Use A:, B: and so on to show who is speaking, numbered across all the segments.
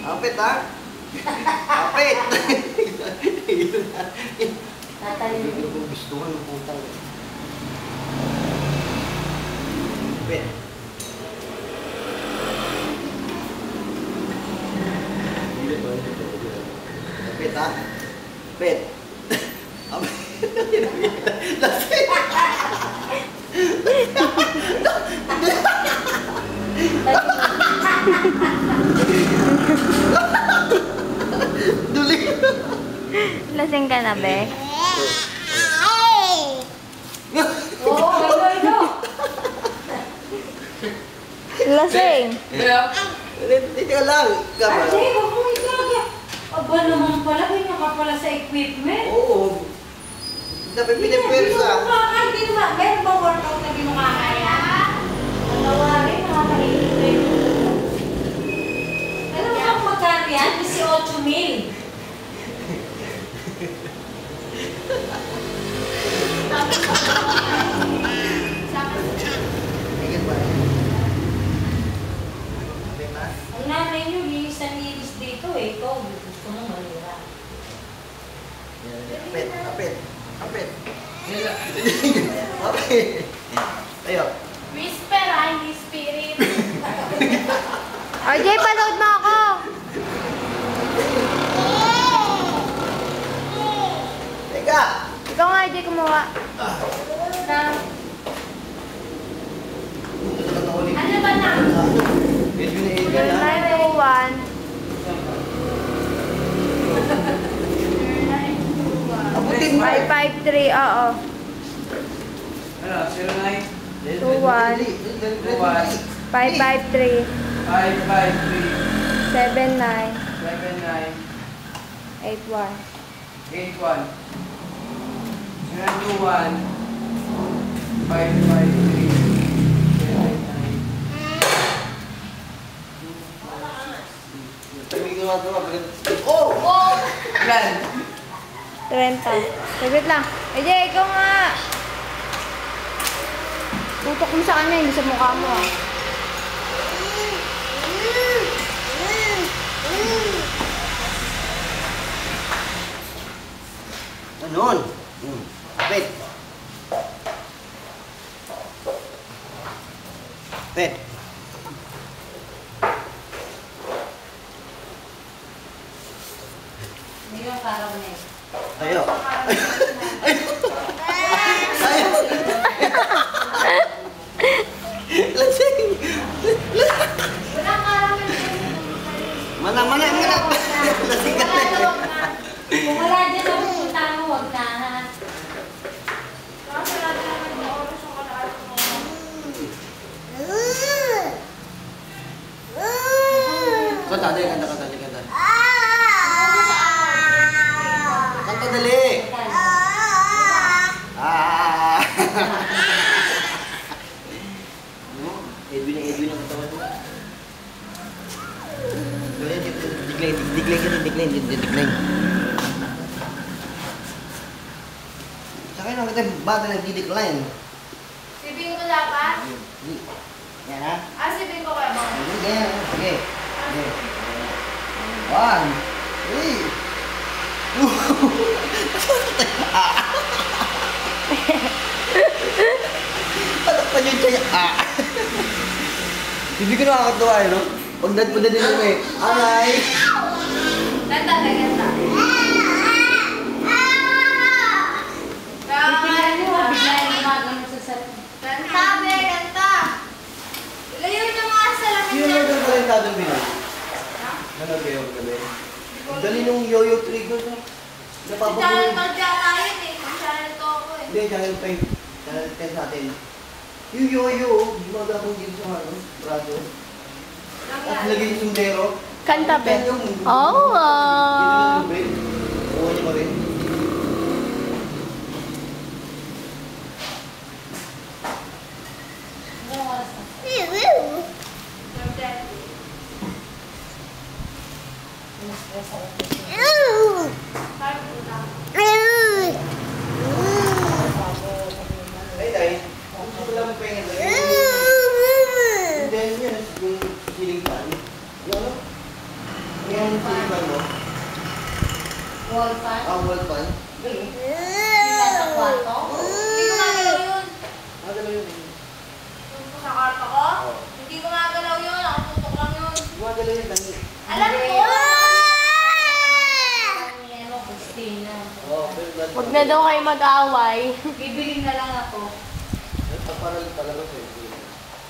A: Apit ha? Apit!
B: Tatalin.
A: Hindi ko gustuhan ng putang. Apit. Apit ha? Apit. Lasing! Duli!
B: Lasing ka na, be?
C: Oo, ano?
B: Lasing!
A: Hindi ka lang. Kama.
C: Ate, huwag mo ikaga. Aba naman pala, ganyan ka pala sa equipment.
A: Oo. Dapat pinipwersa.
C: Hindi naman, meron ba workout na di mo kakaya? Natawarin, nakakahilig. Alam mo kung magkano yan? 18,000.
A: Tingin ba? Apit ha?
C: Ang nanay nyo, linis na linis dito eh. Ikaw, gusto mo malira.
A: Apit. Apit. Apit. Apit. Ayo.
C: Whisper, hindi spirit.
B: RJ, panood mo ako!
A: Teka!
B: Ikaw nga, RJ, kumuha. Na,
C: Ano ba na?
A: Medyo na
B: 921.
A: Abutin mo.
B: 553, oo.
D: Ano? 09?
B: 21. 553.
D: 553
B: 79.
D: 79
B: 81.
D: 81 021 553
A: Sabi ko nga ito. Oh!
C: Oh!
D: Ilan?
B: 30. Saglit lang. RJ, ikaw nga. Tutok mo sa kanya, hindi sa mukha mo ah.
A: Ganon. Apit. Apit.
C: Hindi yung parang na eh.
A: Ayo. Ayo. Lasing.
C: Walang parang na
A: Mana. Lasing ka
C: Wala na,
A: na.
C: wag na. Kung wala dyan na pupunta mo, wag na ha. Kasi natin naman yung oras yung kalaas mo.
A: Kanta, dali, kanta. Kanta, dali. Ah. Edwin ang katawan mo. Decline. Sa akin lang kita bata nagdi-decline.
C: Sibing ko dapat?
A: Yan ha?
C: Sibing ko kaya ba?
A: Sige. One. Three. Patakpan yun siya. Hindi ko nakakatuwa eh, no? Pag nadpunta din mo eh. Anay!
C: Ganda. Titingnan nyo, bigla yung gumagano sa sarili. Ganda. Ilayo nyo mga salamin
A: Sino
C: dyan.
A: na doon talentadong Pinoy? Nanood kayo kagabi? Ang dali nung yo-yo trigger na.
C: Si
A: Napapagod.
C: Channel 12 yata yun eh. Kung Channel 2 ako eh.
A: Hindi, channel 5. Channel 10 sa atin. Yung yo-yo, gumagapong dito sa ano, braso. At lagay yung sundero.
B: Kanta, be.
A: Yung...
B: Oh,
A: Oo, niya mo rin.
C: Anong oras na? 12:30. Stress ako. Parang puta.
A: Ay, dahil. Gusto ko lang magpahinga doon. Hindi, yun. Yung ceiling fan. Yung Yung silicone mo.
C: Wall fan.
A: Wall fan. Ganun.
C: Yung nasa kwarto. Hindi ko magalaw yun.
A: Magalaw yun.
C: Yung sa kwarto ko? Hindi ko magalaw yun. Ako tutok lang yun.
A: Magalaw yun. Dami.
C: Alam ko! Ano, Christina.
A: Pero
B: Huwag na daw kayo mag-away.
C: Bibili na lang ako.
A: Paparal talaga sa'yo.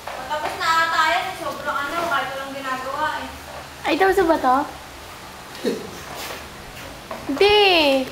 C: Tapos na ata yan. Sobrang ano, kahit walang ginagawa eh.
B: Ay, tapos ba to? Hindi.